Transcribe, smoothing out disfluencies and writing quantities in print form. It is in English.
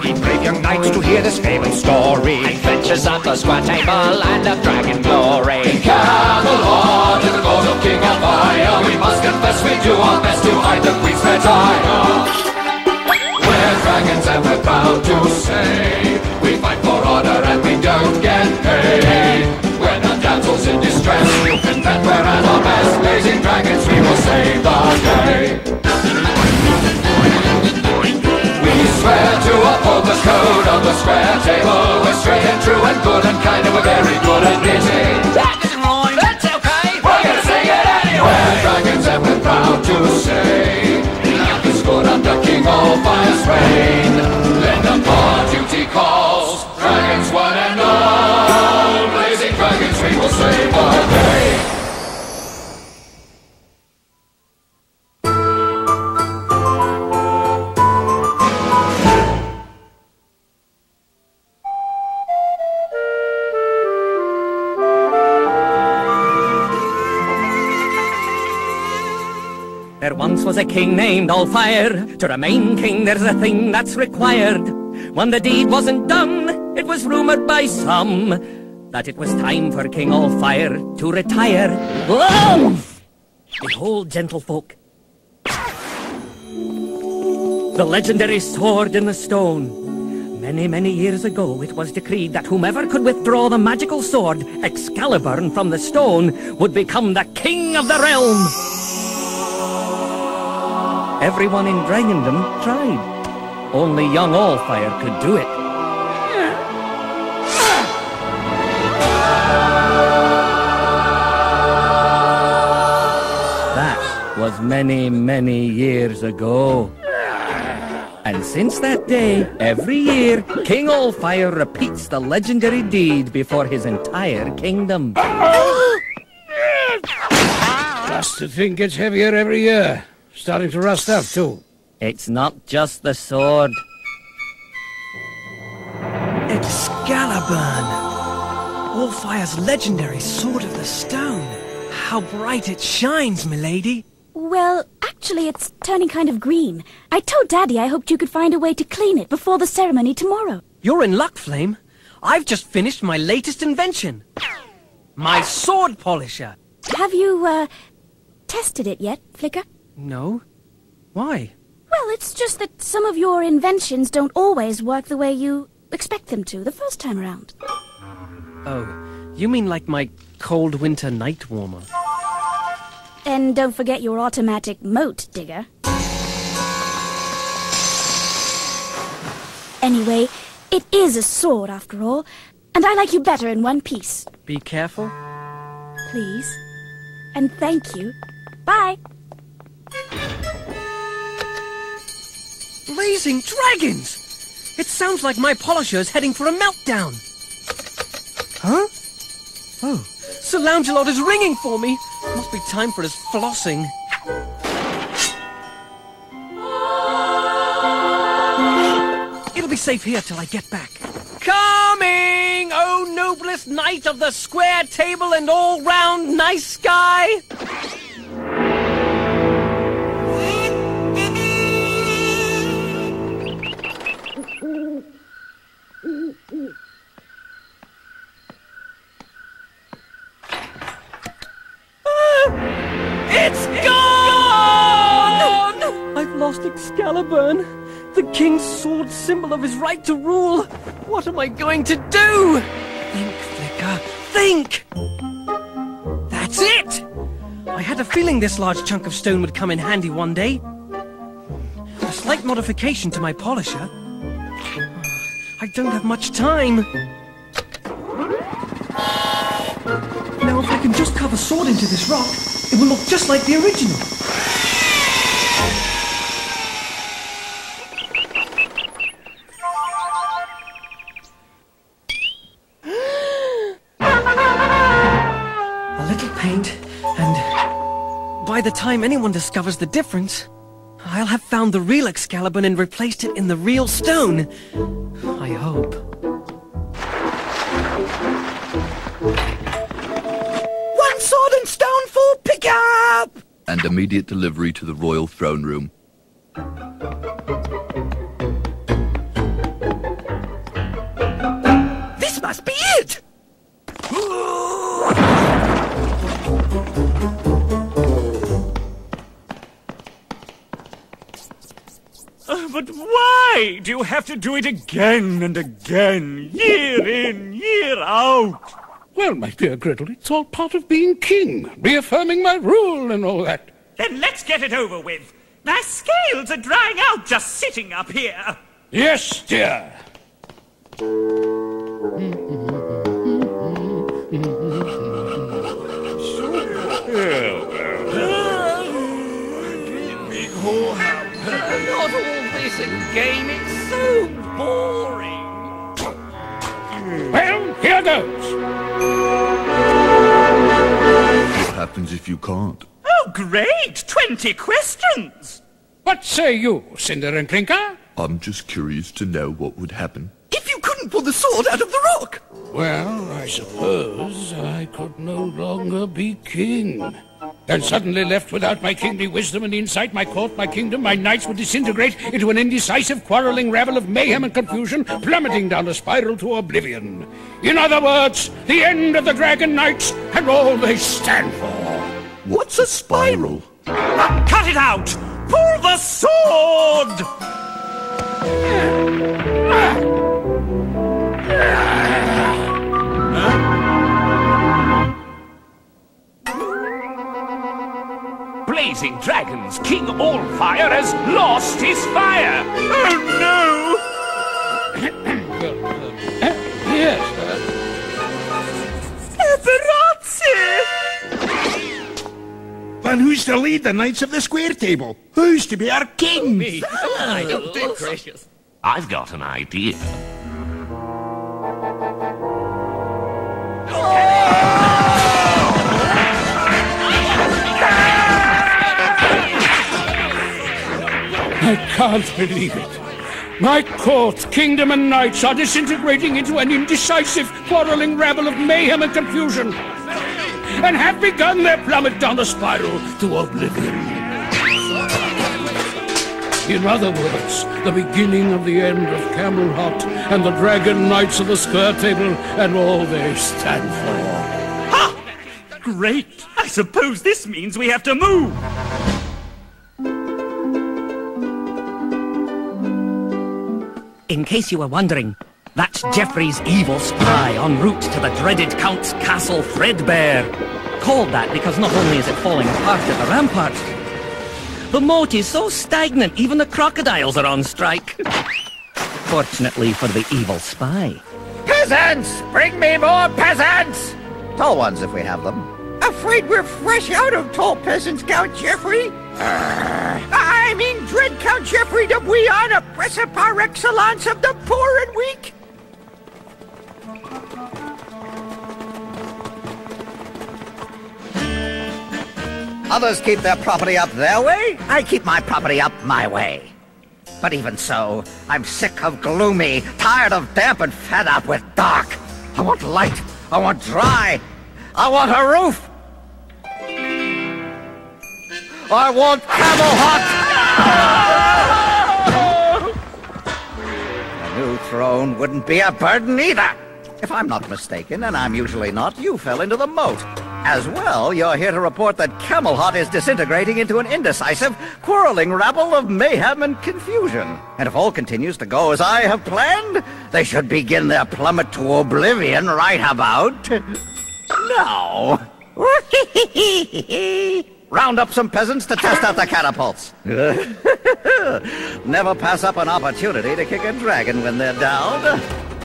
Ye brave young knights to hear this famous story. Adventures of the square table and of dragon glory. In Camelot, in the court of King Alfire, we must confess we do our best to hide the Queen's fair dire. We're dragons and we're proud to say we fight for honor and we don't get paid. We're not damsels in distress, and that we're at our best. Blazing dragons, we will save the day. We swear to uphold the code of the square table. We're straight and true and good and kind, and we're very good at knitting. That doesn't rhyme, that's okay. We're gonna sing it anyway. We're dragons and we're proud to say life is good under King Allfire's reign. Lend up our duty calls, dragons one and all. Blazing dragons, we will save the day. There once was a king named Allfire. To remain king there's a thing that's required. When the deed wasn't done, it was rumoured by some that it was time for King Allfire to retire. Whoa! Behold, gentlefolk, the legendary sword in the stone. Many, many years ago it was decreed that whomever could withdraw the magical sword, Excaliburn, from the stone would become the king of the realm. Everyone in Dragondom tried. Only young Allfire could do it. That was many, many years ago. And since that day, every year, King Allfire repeats the legendary deed before his entire kingdom. Just the thing gets heavier every year. Starting to rust out, too. It's not just the sword. Excaliburn! Allfire's legendary Sword of the Stone. How bright it shines, milady. Well, actually it's turning kind of green. I told Daddy I hoped you could find a way to clean it before the ceremony tomorrow. You're in luck, Flame. I've just finished my latest invention. My sword polisher. Have you, tested it yet, Flicker? No. Why? Well, it's just that some of your inventions don't always work the way you expect them to the first time around. Oh, you mean like my cold winter night warmer? And don't forget your automatic moat digger. Anyway, it is a sword after all, and I like you better in one piece. Be careful. Please. And thank you. Bye. Blazing dragons! It sounds like my polisher is heading for a meltdown. Huh? Oh, Sir Loungelord is ringing for me. Must be time for his flossing. It'll be safe here till I get back. Coming, oh noblest knight of the square table and all-round nice guy! It's gone! I've lost Excaliburn, the king's sword symbol of his right to rule. What am I going to do? Think, Flicker, think! That's it! I had a feeling this large chunk of stone would come in handy one day. A slight modification to my polisher. I don't have much time. Now if I can just carve a sword into this rock, it will look just like the original. A little paint, and by the time anyone discovers the difference, I'll have found the real Excaliburn and replaced it in the real stone. I hope. One sword and stone for pickup! And immediate delivery to the royal throne room. did! But why do you have to do it again and again, year in, year out? Well, my dear Griddle, it's all part of being king, reaffirming my rule and all that. Then let's get it over with. My scales are drying out just sitting up here. Yes, dear. Not all this again, it's so boring. Well, here goes. What happens if you can't? Oh, great! 20 questions! What say you, Cinder and Clinker? I'm just curious to know what would happen. If you couldn't pull the sword out of the rock! Well, I suppose I could no longer be king. And suddenly left without my kingly wisdom and insight, my court, my kingdom, my knights would disintegrate into an indecisive, quarreling rabble of mayhem and confusion, plummeting down a spiral to oblivion. In other words, the end of the Dragon Knights and all they stand for. What's a spiral? Cut it out! Pull the sword! Blazing dragons, King Allfire has lost his fire! Oh no! Yes, Paparazzi! Then who's to lead the Knights of the Square Table? Who's to be our king? Me. I don't think gracious. I've got an idea. I can't believe it. My court, kingdom and knights are disintegrating into an indecisive, quarreling rabble of mayhem and confusion, and have begun their plummet down the spiral to oblivion. In other words, the beginning of the end of Camelot and the Dragon Knights of the Square Table and all they stand for. Ha! Great! I suppose this means we have to move! In case you were wondering, that's Geoffrey's evil spy en route to the dreaded Count's Castle Threadbare. Called that because not only is it falling apart at the ramparts, the moat is so stagnant even the crocodiles are on strike. Fortunately for the evil spy. Peasants! Bring me more peasants! Tall ones if we have them. Afraid we're fresh out of tall peasants, Count Geoffrey? I mean, dread Count Geoffrey de Bouillon, oppressor par excellence of the poor and weak. Others keep their property up their way. I keep my property up my way. But even so, I'm sick of gloomy, tired of damp and fed up with dark. I want light. I want dry. I want a roof. I want Camelot! A new throne wouldn't be a burden either. If I'm not mistaken, and I'm usually not, you fell into the moat. As well, you're here to report that Camelot is disintegrating into an indecisive, quarreling rabble of mayhem and confusion. And if all continues to go as I have planned, they should begin their plummet to oblivion right about now. Round up some peasants to test out the catapults. Never pass up an opportunity to kick a dragon when they're down.